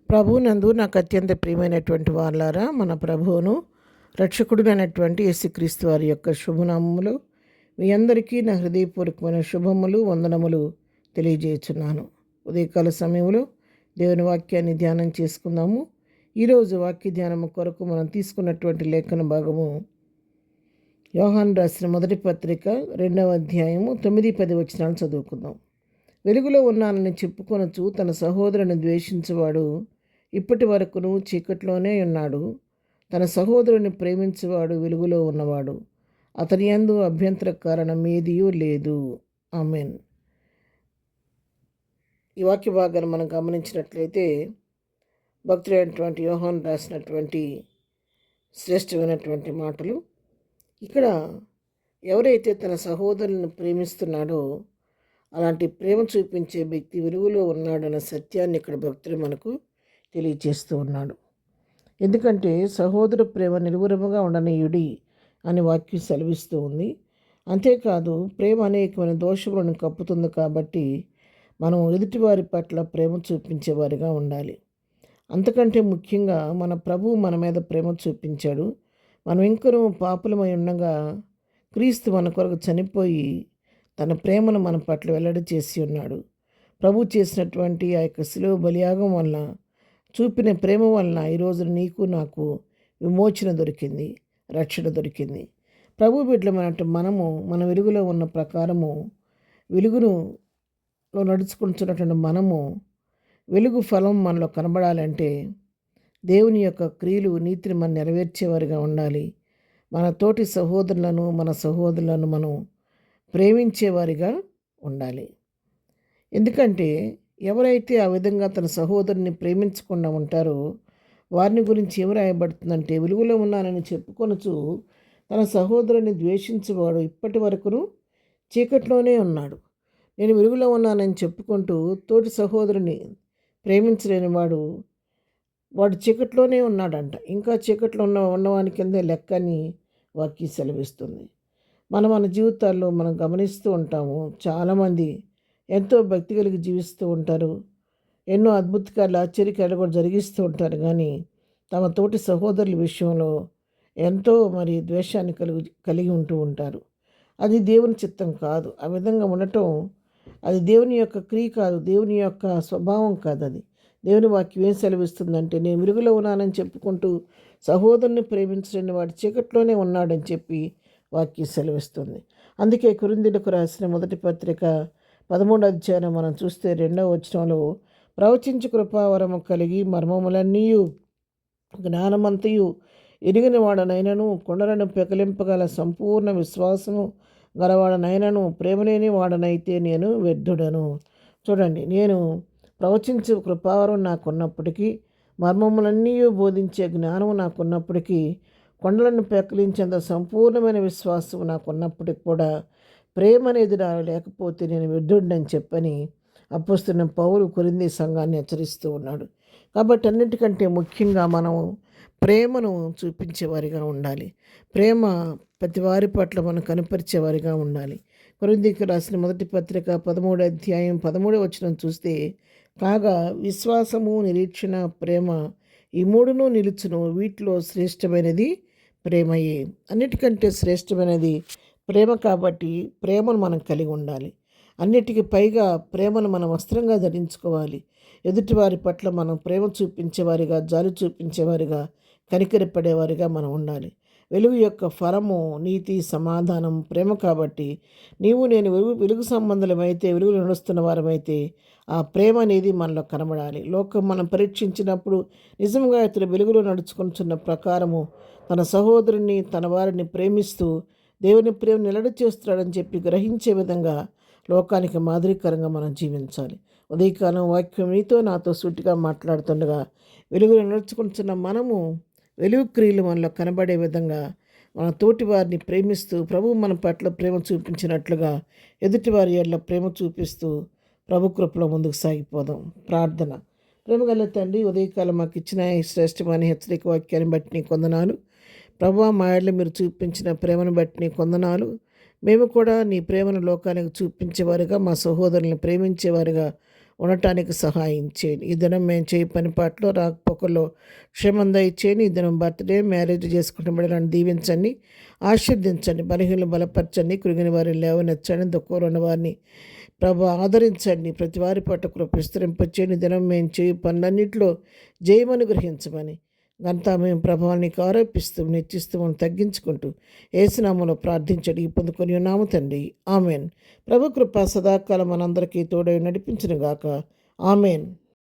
ప్రభువునందు నాకు అత్యంత ప్రియమైనటువంటి వాళ్ళారా, మన ప్రభువును రక్షకుడునైనటువంటి యేసుక్రీస్తు వారి యొక్క శుభనామములు మీ అందరికీ నా హృదయపూర్వకమైన శుభములు వందనములు తెలియజేయుచున్నాను. ఉదయకాల సమయంలో దేవుని వాక్యాన్ని ధ్యానం చేసుకుందాము. ఈరోజు వాక్య ధ్యానము కొరకు మనం తీసుకున్నటువంటి లేఖన భాగము యోహాను రాసిన మొదటి పత్రిక 2వ అధ్యాయము 9-10 వచనాలు చదువుకుందాం. వెలుగులో ఉన్నానని చెప్పుకొనొచ్చు తన సహోదరుని ద్వేషించువాడు ఇప్పటి వరకును చీకట్లోనే ఉన్నాడు. తన సహోదరుని ప్రేమించేవాడు వెలుగులో ఉన్నవాడు. అతని యందు అభ్యంతర కారణం ఏదియూ లేదు. ఆమెన్. ఈ వాక్య భాగాన్ని మనం గమనించినట్లయితే భక్తుడైనటువంటి యోహాను రాసినటువంటి శ్రేష్టమైనటువంటి మాటలు. ఇక్కడ ఎవరైతే తన సహోదరుని ప్రేమిస్తున్నాడో అలాంటి ప్రేమ చూపించే వ్యక్తి వెలుగులో ఉన్నాడన్న సత్యాన్ని ఇక్కడ భక్తుడు మనకు తెలియచేస్తూ ఉన్నాడు. ఎందుకంటే సహోదర ప్రేమ నిలువరముగా ఉండనీయుడి అని వాక్యం సెలవిస్తూ ఉంది. అంతేకాదు ప్రేమ అనేకమైన దోషములను కప్పుతుంది. కాబట్టి మనం ఎదుటివారి పట్ల ప్రేమ చూపించేవారిగా ఉండాలి. అంతకంటే ముఖ్యంగా మన ప్రభువు మన మీద ప్రేమ చూపించాడు. మనం ఇంకనూ పాపులమై ఉండగా క్రీస్తు మన కొరకు చనిపోయి తన ప్రేమను మన పట్ల వెల్లడి చేసి ఉన్నాడు. ప్రభు చేసినటువంటి ఆ యొక్క శిలువ బలియాగం వలన చూపిన ప్రేమ వలన ఈరోజు నీకు నాకు విమోచన దొరికింది, రక్షణ దొరికింది. ప్రభు బిడ్డలమైనట్టు మనము మన వెలుగులో ఉన్న ప్రకారము వెలుగులో నడుచుకుంటున్నటువంటి మనము వెలుగు ఫలం మనలో కనబడాలంటే దేవుని యొక్క క్రియలు నీతిని మనం నెరవేర్చేవారిగా ఉండాలి. మన తోటి సహోదరులను మన సహోదరులను మనం ప్రేమించేవారిగా ఉండాలి. ఎందుకంటే ఎవరైతే ఆ విధంగా తన సహోదరుని ప్రేమించకుండా ఉంటారో వారిని గురించి ఏమి రాయబడుతుందంటే, వెలుగులో ఉన్నానని చెప్పుకొనుచు తన సహోదరుని ద్వేషించేవాడు ఇప్పటి వరకును చీకట్లోనే ఉన్నాడు. నేను వెలుగులో ఉన్నానని చెప్పుకుంటూ తోటి సహోదరుని ప్రేమించలేని వాడు చీకట్లోనే ఉన్నాడంట. ఇంకా చీకట్లో ఉన్నవాని కిందే లెక్కని వాక్యం సెలవిస్తుంది. మన జీవితాల్లో మనం గమనిస్తూ ఉంటాము. చాలామంది ఎంతో భక్తి కలిగి జీవిస్తూ ఉంటారు. ఎన్నో అద్భుతకాలు ఆశ్చర్యకాలు కూడా జరిగిస్తూ ఉంటారు. కానీ తమ తోటి సహోదరుల విషయంలో ఎంతో ద్వేషాన్ని కలిగి ఉంటూ ఉంటారు. అది దేవుని చిత్తం కాదు. ఆ విధంగా ఉండటం అది దేవుని యొక్క క్రియ కాదు, దేవుని యొక్క స్వభావం కాదు. అది దేవుని వాక్యం ఏం సెలవిస్తుందంటే, నేను వెలుగులో ఉన్నానని చెప్పుకుంటూ సహోదరుని ప్రేమించలేని వాడు చీకట్లోనే ఉన్నాడని చెప్పి వాక్యం సెలవిస్తుంది. అందుకే కొరింథీయులకు రాసిన మొదటి పత్రిక 13వ అధ్యాయం మనం చూస్తే 2వ వచనంలో, ప్రవచించు కృపావరము కలిగి మర్మములన్నీయు జ్ఞానమంతయు ఎరిగిన వాడనైనను కొండలను పెకలింపగల సంపూర్ణ విశ్వాసము గలవాడనైనను ప్రేమలేని వాడనైతే నేను వ్యర్థుడను. చూడండి, నేను ప్రవచించు కృపావరం నాకున్నప్పటికీ, మర్మములన్నీ బోధించే జ్ఞానము నాకున్నప్పటికీ, కొండలను పెకలించేంత సంపూర్ణమైన విశ్వాసం నాకున్నప్పటికి కూడా ప్రేమ అనేది నా లేకపోతే నేను వ్యర్థుడిని చెప్పని అపోస్తలుడైన పౌలు కొరింథీ సంఘాన్ని హెచ్చరిస్తూ ఉన్నాడు. కాబట్టి అన్నిటికంటే ముఖ్యంగా మనం ప్రేమను చూపించేవారిగా ఉండాలి. ప్రేమ ప్రతి వారి పట్ల మనం కనపరిచేవారిగా ఉండాలి. కొరింథీయులకు రాసిన మొదటి పత్రిక 13వ అధ్యాయం 13వ వచనం చూస్తే, కాగా విశ్వాసము, నిరీక్షణ, ప్రేమ ఈ మూడును నిలుచును. వీటిలో శ్రేష్టమైనది ప్రేమయే. అన్నిటికంటే శ్రేష్టమైనది ప్రేమ. కాబట్టి ప్రేమను మనం కలిగి ఉండాలి. అన్నిటికీ పైగా ప్రేమను మనం వస్త్రంగా ధరించుకోవాలి. ఎదుటివారి పట్ల మనం ప్రేమ చూపించేవారిగా, జాలి చూపించేవారిగా, కనికరపడేవారిగా మనం ఉండాలి. వెలుగు యొక్క ఫలము నీతి, సమాధానం, ప్రేమ. కాబట్టి నేను వెలుగు సంబంధులమైతే, వెలుగులో నడుస్తున్న వారమైతే ఆ ప్రేమ అనేది మనలో కనబడాలి. లోకం మనం పరీక్షించినప్పుడు నిజంగా ఇతడు వెలుగులో నడుచుకుంటున్న ప్రకారము తన సహోదరుని, తన వారిని ప్రేమిస్తూ దేవుని ప్రేమ నిలడ చేస్తున్నాడని చెప్పి గ్రహించే విధంగా లోకానికి మాదిరికరంగా మనం జీవించాలి. ఉదయకాలం వాక్యం నీతో నాతో సూటిగా మాట్లాడుతుండగా వెలుగులో నడుచుకుంటున్న మనము వెలుగు క్రియలు మనలో కనబడే విధంగా మన తోటి వారిని ప్రేమిస్తూ ప్రభు మన పట్ల ప్రేమ చూపించినట్లుగా ఎదుటివారి ఎడల ప్రేమ చూపిస్తూ ప్రభు కృపలో ముందుకు సాగిపోదాం. ప్రార్థన. ప్రేమగల తండ్రి, ఉదయకాలం మాకు ఇచ్చిన ఈ శ్రేష్టమైన హెచ్చరిక వాక్యాన్ని బట్టి నీ కొందనాలు. ప్రభువా, మా ఏళ్ళ మీరు చూపించిన ప్రేమను బట్టి నీ కొందనాలు. మేము కూడా నీ ప్రేమను లోకానికి చూపించేవారుగా, మా సహోదరులను ప్రేమించేవారుగా ఉండటానికి సహాయం చేయండి. ఈ దినం మేము చేయి పని పాటలో రాకపోకల్లో క్షేమం దయచేయండి. ఈ దినం బర్త్డే మ్యారేజ్ చేసుకుంటున్న బిడ్డలను దీవించండి, ఆశీర్దించండి. బలహీనలు బలపరచండి, కృంగిన వారిని లేవనెచ్చండి, దుఃఖంలో ఉన్న వారిని ప్రభు ఆదరించండి. ప్రతి వారి పట్ల కృప విస్తరింపచేయండి. దినం మేము చేయి పనులన్నింటిలో జయమని గ్రహించమని గంతా మేము ప్రభావానికి ఆరోపిస్తూ నిచ్చిస్తూ తగ్గించుకుంటూ ఏసునామలో ప్రార్థించడి పొందుకొని ఉన్నాము తండ్రి. ఆమెన్. ప్రభు కృప సదాకాలం మనందరికీ తోడై నడిపించును గాక. ఆమెన్.